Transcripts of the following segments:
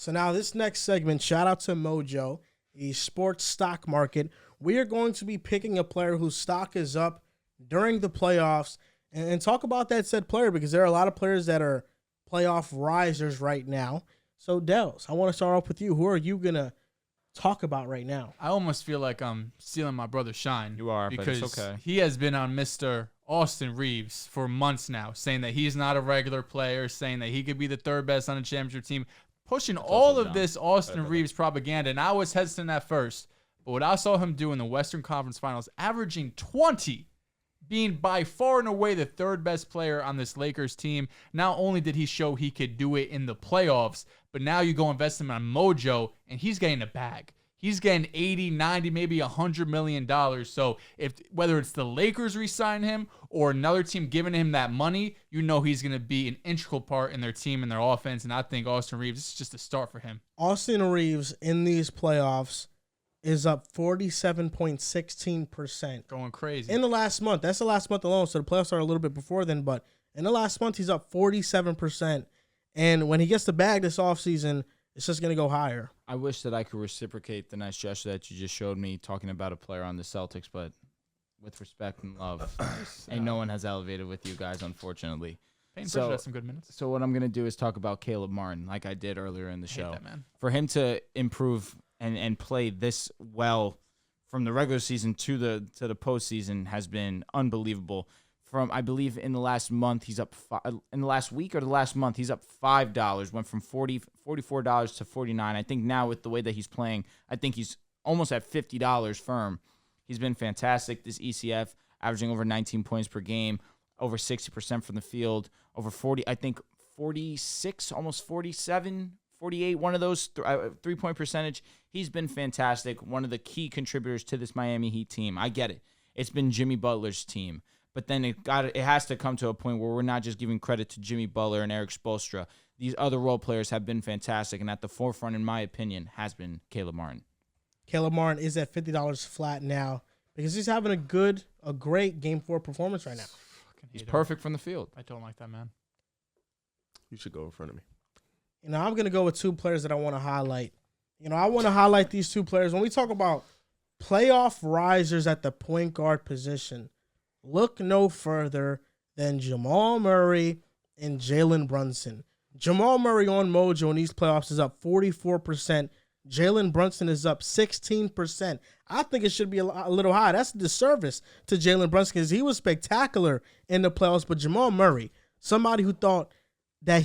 So now this next segment, shout out to Mojo, the sports stock market. We are going to be picking a player whose stock is up during the playoffs and talk about that said player because there are a lot of players that are playoff risers right now. So, Dels, I want to start off with you. Who are you going to talk about right now? I almost feel like I'm stealing my brother's shine. You are, because but it's okay. He has been on Mr. Austin Reeves for months now, saying that he's not a regular player, saying that he could be the third best on a championship team, pushing all of this Austin Reeves propaganda. And I was hesitant at first, but what I saw him do in the Western Conference Finals, averaging 20, being by far and away the third best player on this Lakers team. Not only did he show he could do it in the playoffs, but now you go invest him on Mojo, and he's getting a bag. He's getting 80, 90, maybe $100 million. So whether it's the Lakers re-sign him or another team giving him that money, you know he's going to be an integral part in their team and their offense. And I think Austin Reeves is just a start for him. Austin Reeves in these playoffs is up 47.16%. Going crazy. In the last month. That's the last month alone, so the playoffs are a little bit before then. But in the last month, he's up 47%. And when he gets the bag this offseason, it's just going to go higher. I wish that I could reciprocate the nice gesture that you just showed me talking about a player on the Celtics, but with respect and love, and no one has elevated with you guys, unfortunately. Payne Pritchard has some good minutes. So what I'm going to do is talk about Caleb Martin, like I did earlier in the show. That, man. For him to improve and play this well from the regular season to the postseason has been unbelievable. From I believe in the last month he's up in the last week or the last month he's up $5. Went from $44 to $49. I think now with the way that he's playing, I think he's almost at $50 firm. He's been fantastic. This ECF averaging over 19 points per game, over 60% from the field, over 46, almost 47, 48. One of those 3-point percentage. He's been fantastic. One of the key contributors to this Miami Heat team. I get it. It's been Jimmy Butler's team. But then it has to come to a point where we're not just giving credit to Jimmy Butler and Eric Spoelstra. These other role players have been fantastic, and at the forefront, in my opinion, has been Caleb Martin. Caleb Martin is at $50 flat now because he's having a great Game 4 performance right now. He's perfect from the field. I don't like that, man. You should go in front of me. I'm going to go with two players that I want to highlight. I want to highlight these two players. When we talk about playoff risers at the point guard position, look no further than Jamal Murray and Jalen Brunson. Jamal Murray on Mojo in these playoffs is up 44%. Jalen Brunson is up 16%. I think it should be a little high. That's a disservice to Jalen Brunson because he was spectacular in the playoffs. But Jamal Murray, somebody who thought that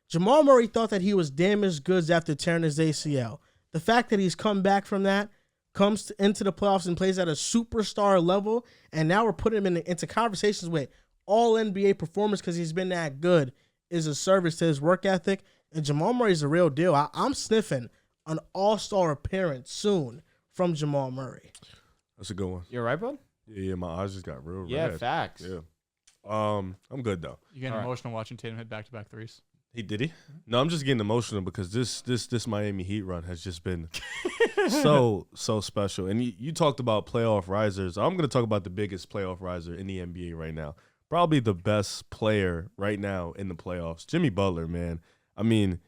Jamal Murray thought that he was damaged goods after tearing his ACL. The fact that he's come back from that, comes into the playoffs and plays at a superstar level, and now we're putting him into conversations with all NBA performers because he's been that good, is a service to his work ethic. And Jamal Murray's a real deal. I'm sniffing an all-star appearance soon from Jamal Murray. That's a good one. You all right, bud? Yeah, my eyes just got real red. Yeah, facts. Yeah. I'm good, though. You getting emotional watching Tatum hit back-to-back threes? Did he? No, I'm just getting emotional because this Miami Heat run has just been so special. And you talked about playoff risers. I'm going to talk about the biggest playoff riser in the NBA right now. Probably the best player right now in the playoffs. Jimmy Butler, man. I mean,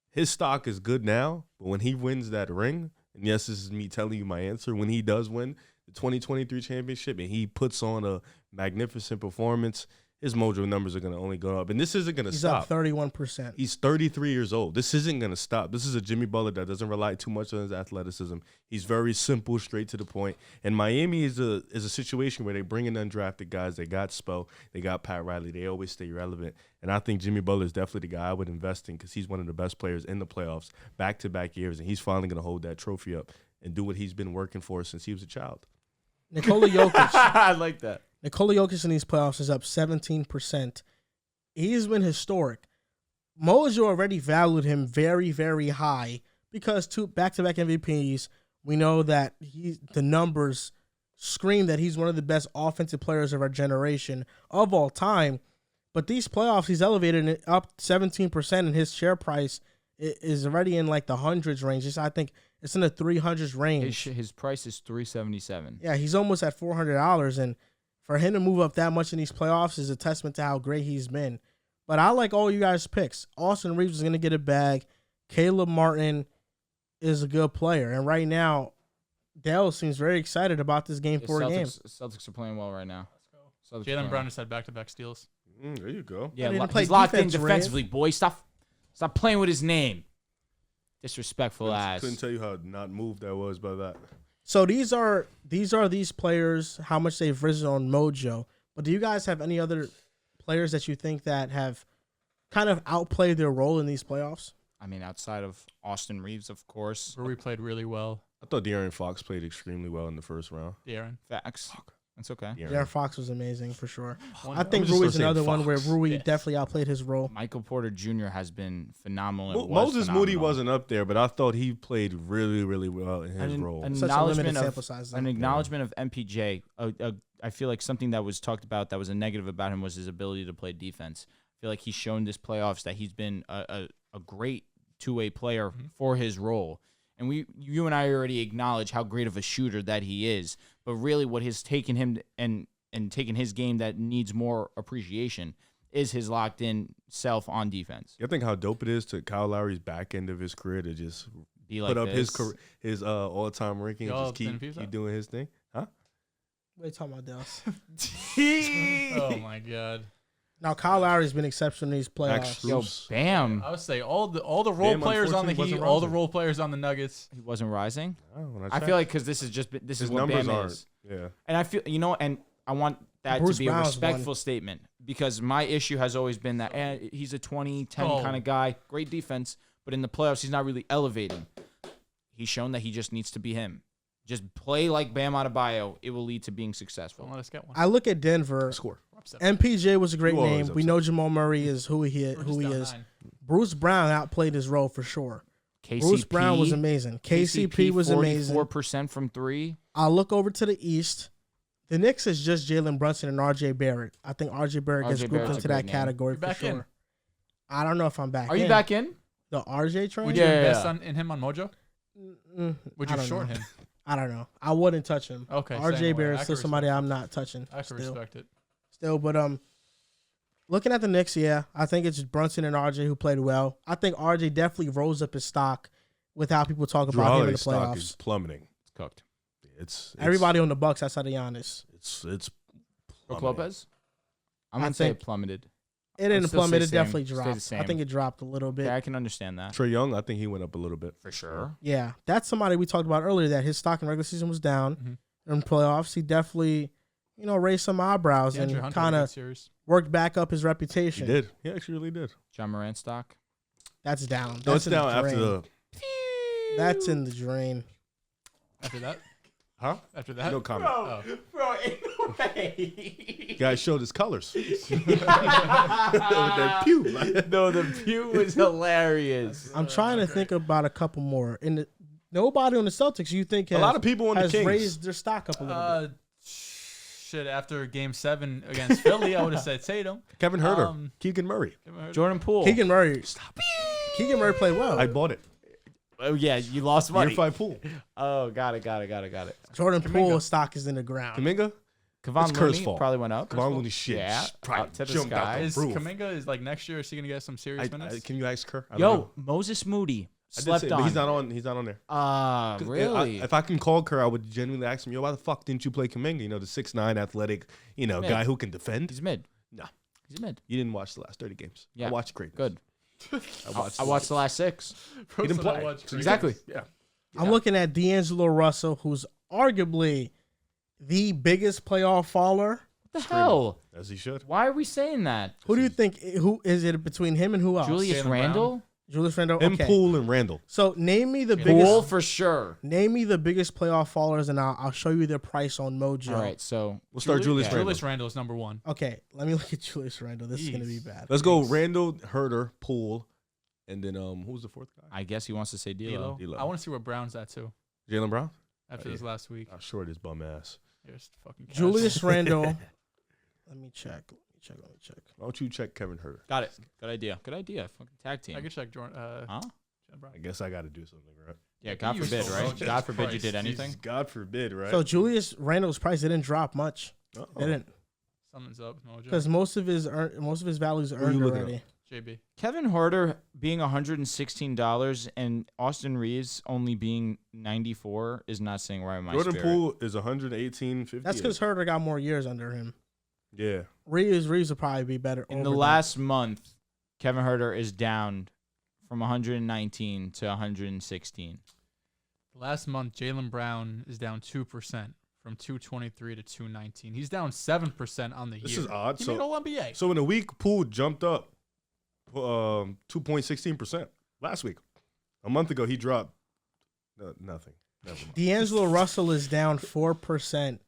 his stock is good now, but when he wins that ring, and yes, this is me telling you my answer, when he does win the 2023 championship and he puts on a magnificent performance, his Mojo numbers are going to only go up. And this isn't going to stop. He's up 31%. He's 33 years old. This isn't going to stop. This is a Jimmy Butler that doesn't rely too much on his athleticism. He's very simple, straight to the point. And Miami is a situation where they bring in undrafted guys. They got Spo. They got Pat Riley. They always stay relevant. And I think Jimmy Butler is definitely the guy I would invest in because he's one of the best players in the playoffs back-to-back years. And he's finally going to hold that trophy up and do what he's been working for since he was a child. Nikola Jokic. I like that. Nikola Jokic in these playoffs is up 17%. He's been historic. Mojo already valued him very, very high because two back-to-back MVPs, we know that the numbers scream that he's one of the best offensive players of our generation of all time. But these playoffs, he's elevated it up 17%, and his share price is already in like the hundreds range. I think it's in the 300s range. His price is $377. Yeah, he's almost at $400, and for him to move up that much in these playoffs is a testament to how great he's been. But I like all you guys' picks. Austin Reeves is going to get a bag. Caleb Martin is a good player. And right now, Dell seems very excited about this game The 4 game. Celtics are playing well right now. Celtics Jalen playing Brown just had back-to-back steals. There you go. Yeah, Ready to play he's locked defense, in defensively, boy. Stop playing with his name. Disrespectful ass. Couldn't tell you how not moved that was by that. So these are these players, how much they've risen on Mojo. But do you guys have any other players that you think that have kind of outplayed their role in these playoffs? I mean, outside of Austin Reeves, of course. Rui played really well. I thought De'Aaron Fox played extremely well in the first round. De'Aaron. Facts. That's okay. Darren Fox was amazing for sure. One- I think just gonna Rui's say another one where Fox. Rui Yes. definitely outplayed his role. Michael Porter Jr. has been phenomenal. and was Moses Moody phenomenal. wasn't up there, but I thought he played really, really well in his An- role. an Such a limited acknowledgement sample of size. an though. acknowledgement of MPJ. I feel like something that was talked about that was a negative about him was his ability to play defense. I feel like he's shown this playoffs that he's been a great two-way player for his role. And you and I already acknowledge how great of a shooter that he is. But really, what has taken him and taken his game that needs more appreciation is his locked-in self on defense. I think how dope it is to Kyle Lowry's back end of his career to just Be like put up his this. his all-time ranking and Y'all just keep didn't keep doing his thing. Huh? What are you talking about, Dallas? Oh my god. Now Kyle Lowry's been exceptional in these Max playoffs. Yo, Strus. bam. I would say all the role Bam, players on the unfortunately, Heat, wasn't all the rising. role players on the Nuggets. He wasn't rising. When I feel like because this is just this his is what numbers Bam aren't. is. Yeah. And I feel, and I want that Bruce to be a Brown's respectful statement because my issue has always been that he's a 20-10 kind of guy, great defense, but in the playoffs, he's not really elevating. He's shown that he just needs to be him. Just play like Bam Adebayo. It will lead to being Don't successful. let us get one. I look at Denver. Score. We're upset. MPJ was a great You always name. We know Jamal Murray is who he We're just down is. 9. Bruce Brown outplayed his role for sure. KCP, Bruce Brown was amazing. KCP was amazing. 44% from three. I'll look over to the East. The Knicks is just Jalen Brunson and RJ Barrett. I think RJ Barrett gets RJ grouped Barrett's a into great that name. category You're for back sure. in. I don't know if I'm back Are in. you back in? The RJ train? Would you Yeah. invest in him on Mojo? Would I you don't short know. him? I don't know. I wouldn't touch him. Okay. same RJ way. Barrett's I still can somebody respect I'm not touching. it. I can Still. respect it. But looking at the Knicks, yeah, I think it's Brunson and RJ who played well. I think RJ definitely rose up his stock with how people talk Drew about him in the Holiday's stock is playoffs. plummeting. It's cooked. It's Everybody on the Bucks outside of Giannis. It's Brook plummeting. Lopez? I'm I going to say think- it plummeted. It didn't still plummet. say It same. definitely Stay the dropped. I same. think it dropped a little bit. Yeah, I can understand that. Trey Young, I think he went up a little bit. For sure. Yeah, that's somebody we talked about earlier that his stock in regular season was down. Mhm. In playoffs, he definitely, raised some eyebrows DeAndre and Hunter kind had a of good series. worked back up his He reputation. did. He actually really did. John Morant stock. That's down. No, That's it's in down the after drain. the. That's in the drain. After that? Huh? After that? No comment. Oh. Bro, ain't no way. Guy showed his colors. that pew. No, the pew was hilarious. I'm trying to think about a couple more. Nobody on the Celtics you think A lot of people on the has Kings. raised their stock up a little bit. Shit, after Game 7 against Philly, I would have said Tatum. Kevin Herter, Um, Keegan Murray. Jordan Poole. Keegan Murray. Keegan Murray played well. I bought it. Oh, yeah, you lost Year money. 5 pool. Oh, got it. Jordan Kuminga. Poole's stock is in the ground. Kaminga. Kevon It's Kerr's Looney fault. probably went up. Kevon Looney shit. Yeah, Probably up to the jumped out sky. the Is roof. Kuminga is like next year? Is he gonna get some serious minutes? Can you ask Kerr? I don't Yo, know. Moses Moody I did slept say, on. but he's not on. He's not on there. 'Cause Really? If I can call Kerr, I would genuinely ask him, "Yo, why the fuck didn't you play Kuminga? The 6'9" athletic, Mid. guy who can defend." He's mid. No. He's mid. You didn't watch the last 30 games. Yeah. I watched great. Good. I I watched the last 6. He didn't play. Exactly. Yeah. I'm looking at D'Angelo Russell, who's arguably the biggest playoff faller. What the hell? As he should. Why are we saying that? Who do you think? Who is it between him and who else? Julius Jaylen Randle? Julius Randle. Him, Okay. Poole, and Randall. So name me the Poole biggest. Poole for sure. Name me the biggest playoff fallers, and I'll show you their price on Mojo. All right, so We'll start Julius yeah. Randle. Julius Randle is number 1. Okay, let me look at Julius Randle. This is gonna be Jeez. bad. Let's go Randall, Herter, Poole, and then who was the fourth guy? I guess he wants to say D'Lo. D'Lo. D'Lo. I want to see where Brown's at too Jalen Brown. after Oh, this yeah. last week. I'll short his bum ass. Here's fucking cash. Julius Randle. Let me check. Why don't you check Kevin Herter? Got it. Good idea. Fucking tag team. I could check Jordan. Huh? Jalen Brown. I guess I got to do something, right? Yeah, God You forbid, so right? wrong. Jesus God forbid you Christ. did anything. Jesus, God forbid, right? So Julius Randle's price didn't drop much. Uh-oh. Didn't Something's up, Mojo. because most of his values Who you earned looking already. JB. Kevin Huerter being $116 and Austin Reeves only being 94 is not saying right in my Jordan spirit. Poole is 118.50. That's because Herter got more years under him. Yeah. Reeves will probably be better. In the over last month, Kevin Huerter is down from 119 to 116. Last month, Jaylen Brown is down 2% from 223 to 219. He's down 7% on the year. This is odd. He So- made All NBA. So in a week, Poole jumped up 2.16% last week. A month ago, he dropped nothing. Never mind. D'Angelo Russell is down 4%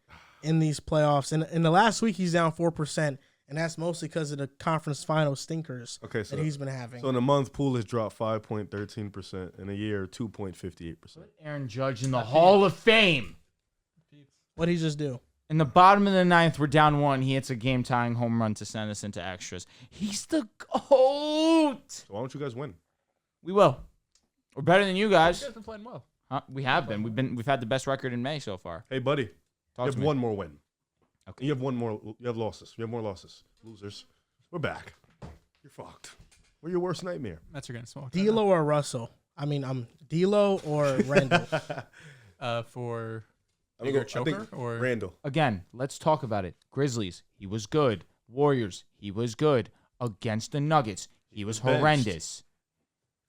in these playoffs. And in the last week, he's down 4%, and that's mostly because of the conference final stinkers Okay, so that he's been having. so in a month, Poole has dropped 5.13%. In a year, 2.58%. Aaron Judge in the Hall of Fame. What'd he just do? In the bottom of the ninth, we're down 1. He hits a game-tying home run to send us into extras. He's the GOAT. So why don't you guys win? We will. We're better than you You guys. guys been playing well. Huh? We have been. We've had the best record in May so far. Hey, buddy, you Talk have to me. one more win. Okay. You have one more. You have losses. You have more losses. Losers. We're back. You're fucked. We're your worst nightmare. Mets are getting smoked. D'Lo or Russell? D'Lo or Randall? For I'm bigger gonna go- I choker think or Randall. Again, let's talk about it. Grizzlies, he was good. Warriors, he was good. Against the Nuggets, he was benched. horrendous.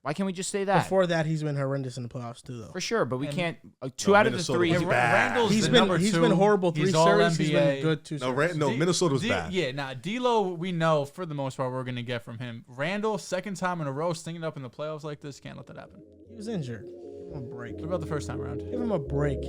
Why can't we just say that? Before that, he's been horrendous in the playoffs too, though. For sure, but we And- can't. 2 out of the Minnesota 3. was Hey, bad. Randall's He's the been number he's two. been horrible 3 He's all series. He's NBA. been good 2 No, series. D- Minnesota was D- bad. Yeah, D'Lo, we know for the most part we're gonna get from him. Randall, second time in a row, stinging up in the playoffs like this, can't let that happen. He was injured. Give him a break. What about the first time around? Give him a break.